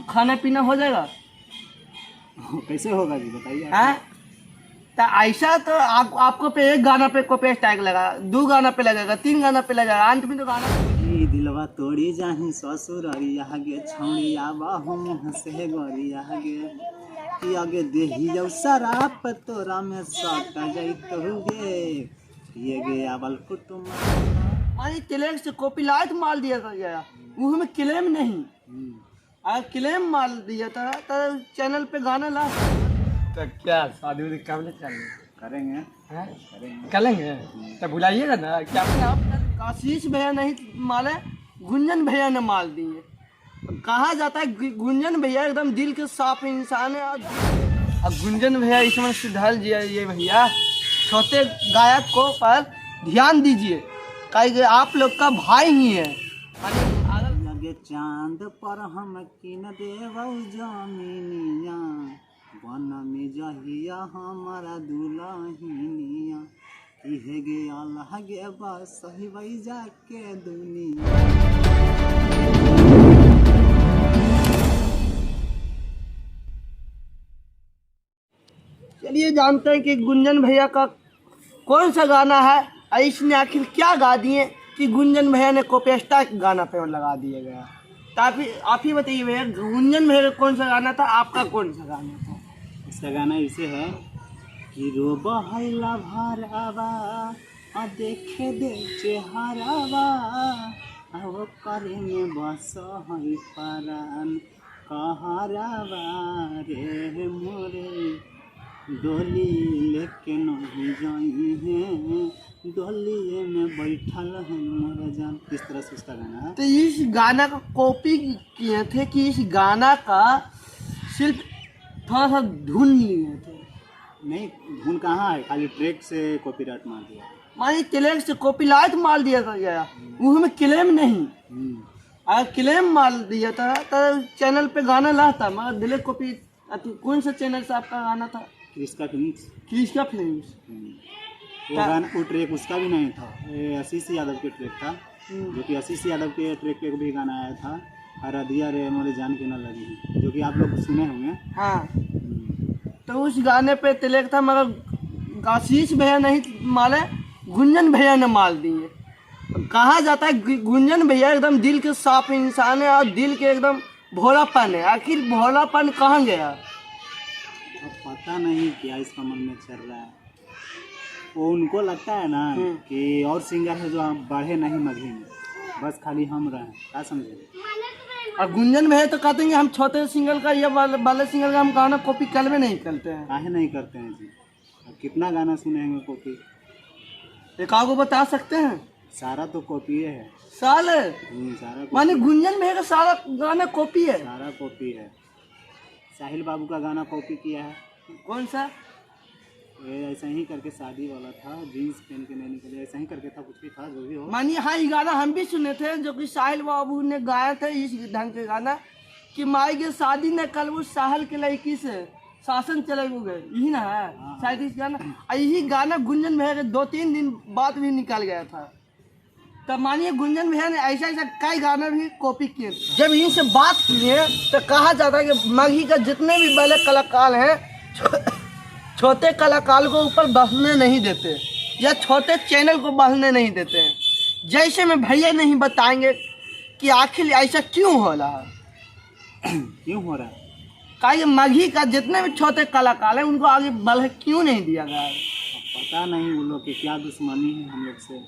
खाना पीना हो जाएगा। कैसे होगा जी बताइए। हैं तो ऐसा तो आपको पे एक गाना पे कॉपी स्ट्राइक लगा, 2 गाना पे लगेगा, 3 गाना पे लगेगा, अंत में तो गाना ई दिलवा तोड़ी जाही ससुररिया गे छौड़िया बाहु मुँह से गोरिया गे कि आगे देही जाऊ शराब तोरा में सट जैतहु गे ये गे आवल कुटुम। मानी तेलंग से कॉपी लाइट माल दिया था गया, मुँह में क्लेम नहीं। अगर क्लेम माल दिया था तो चैनल पे गाना ला तो क्या शादी वादी काम नहीं करेंगे करेंगे तो बुलाइएगा ना। क्या आप आशीष भैया नहीं माले, गुंजन भैया ने माल दिए। कहा जाता है गुंजन भैया एकदम दिल के साफ इंसान है। अब गुंजन भैया इसमें सुधर जाइए भैया, छोटे गायक को पर ध्यान दीजिए, कहीं आप लोग का भाई ही है। लगे चांद पर हम किन देवौ जमीनिया बन में जहिया हमारा दुल्हनिया इहे गे अल्लाह गे बस सही वही जाके दुनिया। चलिए जानते हैं कि गुंजन भैया का कौन सा गाना है और इसने आखिर क्या गा दिए कि गुंजन भैया ने कोपेस्टा गाना पे लगा दिया गया। तो आप ही बताइए भैया, गुंजन भैया का कौन सा गाना था, आपका कौन सा गाना था? इसका गाना इसे है कि रो बहला भरावा आ देखे दे चेहरावा अब करे में बस है परान कहरावा रे मोरे डोली लेके नहीं जाई है डोली में बैठल है मोरा जान। इस तरह से उसका गाना है। तो इस गाना का कॉपी किए थे कि इस गाना का सिर्फ थोड़ा सा धुन लिए थे? नहीं धुन कहाँ है, खाली ट्रैक से कॉपीराइट मार दिया। मानी तेलंग से कॉपी लाइट माल दिया था गया, मुँह में क्लेम नहीं। अगर क्लेम माल दिया था तो चैनल पे गाना लाता, मगर दिले कॉपी। कौन सा चैनल से आपका गाना था? क्रिस्का फिल्म्स। क्रिस्का फिल्म्स। वो गाना वो ट्रैक उसका भी नहीं था, आशीष यादव के ट्रैक था, जो कि आशीष यादव के ट्रैक पे भी गाना आया था हरदिया रे मोरे जान के न लगी, जो कि आप लोग सुने होंगे। हाँ, तो उस गाने पे तिलक था, मगर आशीष भैया नहीं माले, गुंजन भैया ने माल दिए। कहा जाता है गुंजन भैया एकदम दिल के साफ इंसान है और दिल के एकदम भोलापन है। आखिर भोलापन कहाँ गया? अब पता नहीं क्या इसका मन में चल रहा है। वो उनको लगता है ना कि और सिंगर है जो हम बढ़े नहीं मघे में, बस खाली हम रहे, क्या समझे। और गुंजन भैया तो कहते हैं कि हम छोटे सिंगल का या वाले सिंगल का हम गाना कॉपी कर में नहीं करते हैं। काहे नहीं करते हैं जी, अब कितना गाना सुने हैं कॉपी, एक आगो बता सकते हैं? सारा तो कॉपी है। साले सारा माने गुंजन भैया का सारा गाना कॉपी है? सारा कॉपी है। साहिल बाबू का गाना कॉपी किया है। कौन सा? ऐसा ही करके शादी वाला था, जीन्स पहन के नहीं निकले, ऐसा ही करके था, कुछ भी था, जो भी हो। मानिए हाँ, ये गाना हम भी सुने थे, जो कि साहिल बाबू ने गाया था इस ढंग के गाना कि माई के शादी ने कल वो साहल के लड़की से शासन चले गए, यही ना है शायद इस गाना। यही गाना गुंजन भैया के 2-3 दिन बाद भी निकल गया था। तब मानिए गुंजन भैया ने ऐसा ऐसा कई गाना भी कॉपी किए। जब इनसे बात किए तो कहा जाता है कि मघी का जितने भी बड़े कलाकार हैं छोटे कलाकार को ऊपर बढ़ने नहीं देते या छोटे चैनल को बढ़ने नहीं देते हैं। जैसे में भैया नहीं बताएंगे कि आखिर ऐसा क्यों हो रहा है। क्यों हो रहा है? कहा मघी का जितने भी छोटे कलाकार हैं उनको आगे बढ़ क्यों नहीं दिया गया है। पता नहीं वो लोग की क्या दुश्मनी है हम लोग से,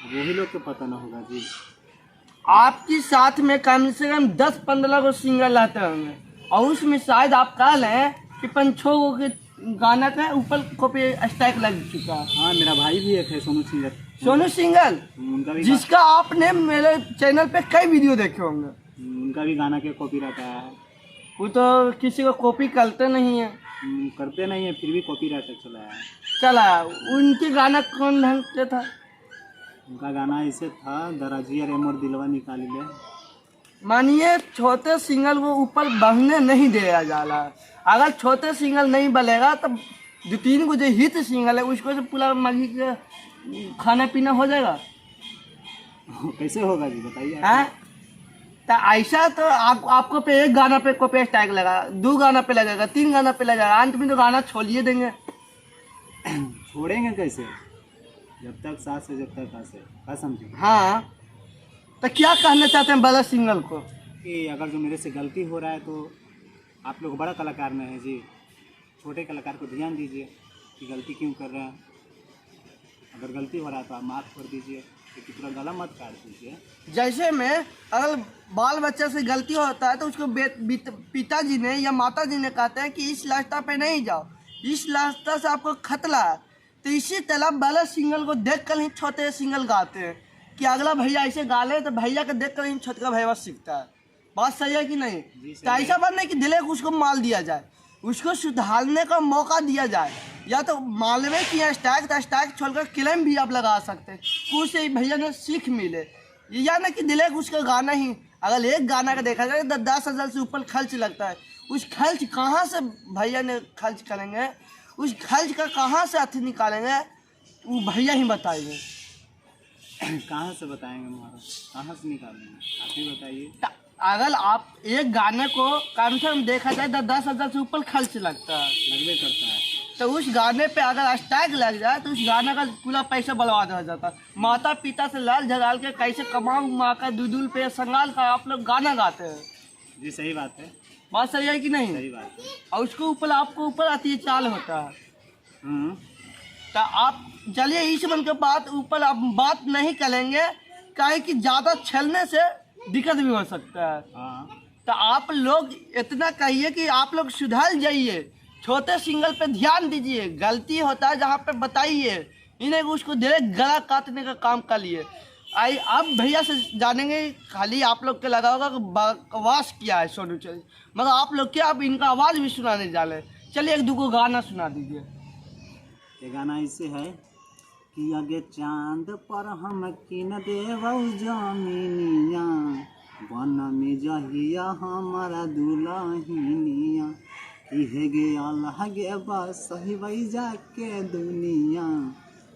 वही लोग को पता ना होगा जी। आपके साथ में कम से कम 10-15 को सिंगर रहते होंगे और उसमें शायद आप कह लें कि 5-6 के गाना का ऊपर कॉपी स्ट्राइक लग चुका है। हाँ मेरा भाई भी एक है सोनू सिंगर। सोनू सिंगर उनका भी जिसका आपने मेरे चैनल पे कई वीडियो देखे होंगे, उनका भी गाना के कॉपी रहता है। वो तो किसी को कॉपी करते नहीं है। करते नहीं है फिर भी कॉपी रहता चला है। चला उनके गाना कौन ढंग से था? उनका गाना ऐसे था, दराजिया रे मोर दिलवा निकाली ले। मानिए छोटे सिंगल को ऊपर बढ़ने नहीं दिया जा रहा है। अगर छोटे सिंगल नहीं बनेगा तो 2-3 को जो हिट सिंगल है उसको से पूरा मघी के खाना पीना हो जाएगा। कैसे होगा जी बताइए। हैं तो ऐसा तो आपको पे एक गाना पे कॉपी टैग लगा, 2 गाना पे लगेगा, 3 गाना पे लगेगा, अंत में तो गाना छोड़िए देंगे। छोड़ेंगे कैसे, जब तक सांस है जब तक आस है, क्या समझे। हाँ, तो क्या कहना चाहते हैं बड़ा सिंगल को? कि अगर जो मेरे से गलती हो रहा है तो आप लोग बड़ा कलाकार में हैं जी, छोटे कलाकार को ध्यान दीजिए कि गलती क्यों कर रहे हैं। अगर गलती हो रहा है तो आप माफ़ कर दीजिए, क्योंकि पूरा गला मत काट दीजिए। जैसे में अगर बाल बच्चे से गलती होता है तो उसको पिताजी ने या माताजी ने कहते हैं कि इस रास्ता पे नहीं जाओ, इस रास्ता से आपको खतरा है। तो इसी तरह बड़ा सिंगल को देख कर ही छोटे सिंगल गाते हैं कि अगला भैया ऐसे गा ले तो भैया को देख कर ही छोटा भैया सीखता है। बात सही है कि नहीं? तो ऐसा बात नहीं कि दिले को उसको माल दिया जाए, उसको सुधारने का मौका दिया जाए। या तो मालवे की स्टैक छोड़कर क्लेम भी आप लगा सकते हैं, कुछ से भैया ने सीख मिले। या ना कि दिले को उसका गाना ही, अगर एक गाना का देखा जाए तो 10,000 से ऊपर खर्च लगता है। उस खर्च कहाँ से भैया ने खर्च करेंगे, उस खर्च का कहाँ से अर्थी निकालेंगे, वो भैया ही बताएंगे। कहाँ से बताएंगे महाराज, कहाँ से निकालेंगे, आप ही बताइए। अगर आप एक गाने को कम से कम देखा जाए तो 10,000 से ऊपर खर्च लगता है, लगभग करता है। तो उस गाने पे अगर स्टैग लग जाए तो उस गाने का पूरा पैसा बर्बाद हो जाता है। माता पिता से लाल झगाल के कैसे कमाऊ माँ का दूधुल पे संगाल का आप लोग गाना गाते हैं। जी सही बात है, बात सही है कि नहीं? सही बात है। और उसको ऊपर आपको ऊपर आती है चाल होता है। तो आप चलिए इस मन के बात ऊपर आप बात नहीं करेंगे, काहे कि ज़्यादा छलने से दिक्कत भी हो सकता है। तो आप लोग इतना कहिए कि आप लोग सुधर जाइए, छोटे सिंगल पे ध्यान दीजिए, गलती होता है जहाँ पे बताइए, इन्हें उसको धीरे गला काटने का काम कर लिए। अब भैया से जानेंगे, खाली आप लोग के लगा होगा कि बकवास किया है सोनू चौधरी, मगर आप लोग क्या अब इनका आवाज़ भी सुनाने जाले। चलिए 1-2 को गाना सुना दीजिए। ये गाना इससे है कि आगे चांद पर हम किन देवौ जमीनिया, बन में जहिया हमारा दुल्हनिया, कि गे अल्लाह गे बस ही जाके दुनिया,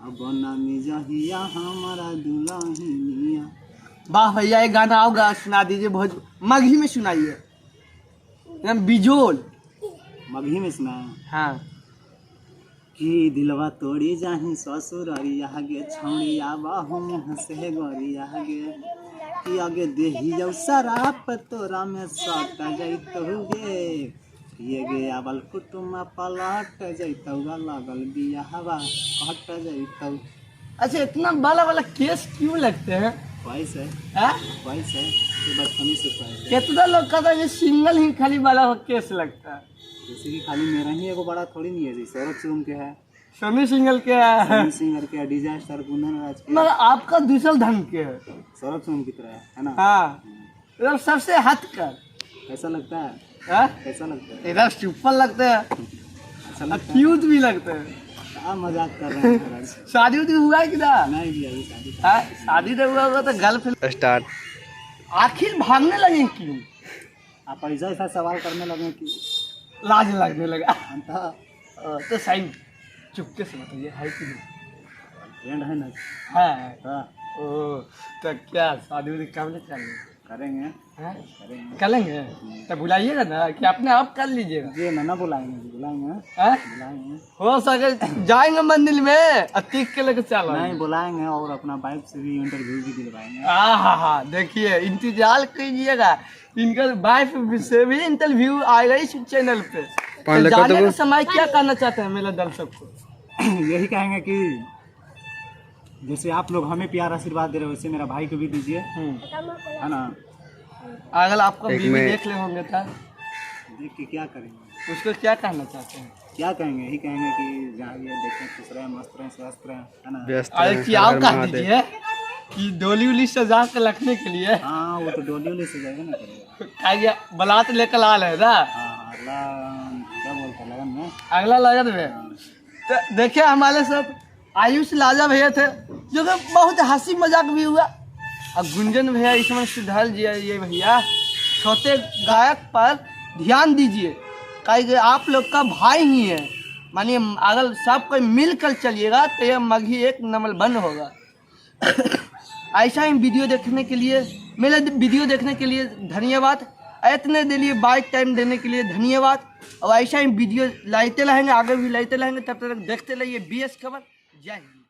अब बन में जहिया हमारा दुल्हनिया। वाह भैया, एक गाना आओगा सुना दीजिए, बहुत मगही में सुनाइए, एकदम बिजोल। मगही में सुना है? हाँ। कि दिलवा तोड़ी जाही ससुररिया गे, छौड़िया बाहू हंसे गरिया गे, कि आगे देहियौ शराब तोरा में सट जैतौ गे, ये गे आवल कुटुम पलट जैतौ, लगल बियाहवा कट जैतौ। अच्छा, इतना बड़ा वाला केस क्यों लगते हैं? ख्वाहिश है, ख्वाहिश है, तो बचपन से ख्वाहिश है। कितना लोग कहता है सिंगल ही खाली वाला केस लगता है। जैसे कि खाली मेरा ही एगो बड़ा थोड़ी नहीं है जी, सौरभ सिंह के है, सोनू सिंगल के है, सोनू सिंह के है, डिजास्टर कुंदन राज के, मगर आपका दूसरा ढंग के है, सौरभ सिंह की तरह है ना। हाँ, इधर सबसे हट कर। कैसा लगता है? कैसा लगता है? इधर सुपर लगते हैं, अच्छा लगता है? क्यूट भी लगते हैं। क्या मजाक कर रहे हैं महाराज? शादी उदी हुआ है कि ना? नहीं भी अभी शादी। शादी तो हुआ होगा तो गर्लफ्रेंड स्टार्ट। आखिर भागने लगे क्यों? आप ऐसा ऐसा सवाल करने लगे कि लाज लगने लगा। अंतः तो सही चुपके से बताइए, है कि नहीं? फ्रेंड है ना? है। हाँ, ओ, तो क्या शादी उदी कब ले चलेंगे? करेंगे, हैं? करेंगे। करेंगे तो बुलाइएगा ना, कि अपने आप कर लीजिएगा? जी ना बुलाएंगे, बुलाएंगे, हैं? बुलाएंगे। हो सके जाएंगे मंदिर में अतीक के लेकर चलो। नहीं बुलाएंगे, और अपना बाइक से भी इंटरव्यू भी दिलवाएंगे। हाँ, देखिए इंतजार कीजिएगा, इनका वाइफ से भी इंटरव्यू आएगा इस चैनल पे। तो जाने का समय क्या करना चाहते हैं मेरे दर्शक को? यही कहेंगे कि जैसे आप लोग हमें प्यार आशीर्वाद दे रहे हो, वैसे मेरा भाई को भी दीजिए, है ना। अगर आपको बीवी देख ले होंगे तो देख के क्या करेंगे, उसको क्या कहना चाहते हैं? क्या कहेंगे, यही कहेंगे कि जाइए देखें, खुश रहें, मस्त रहें, स्वस्थ रहें, है ना। अरे क्या कह दीजिए कि डोली उली सजा के रखने के लिए। हाँ, वो तो डोली उली से जाएगा ना करेगा। आइए बारात लेकर आ रहे ना। हाँ, अगला क्या बोलते हैं लगन में, अगला लगन में तो देखिए हमारे सब आयुष लाजा भैया थे, जो कि बहुत हंसी मजाक भी हुआ। और गुंजन भैया इसमें सुधर जाइए भैया, छोटे गायक पर ध्यान दीजिए, कहीं आप लोग का भाई ही है। मानिए अगर सब कोई मिल कर चलिएगा तो यह मघी एक नंबर बन होगा। ऐसा ही वीडियो देखने के लिए, मेरे वीडियो देखने के लिए धन्यवाद। इतने देर लिए बाइक टाइम देने के लिए धन्यवाद। और ऐसा ही वीडियो लाते रहेंगे, आगे भी लाते रहेंगे। तब तक देखते रहिए BS खबर। जय हिंद।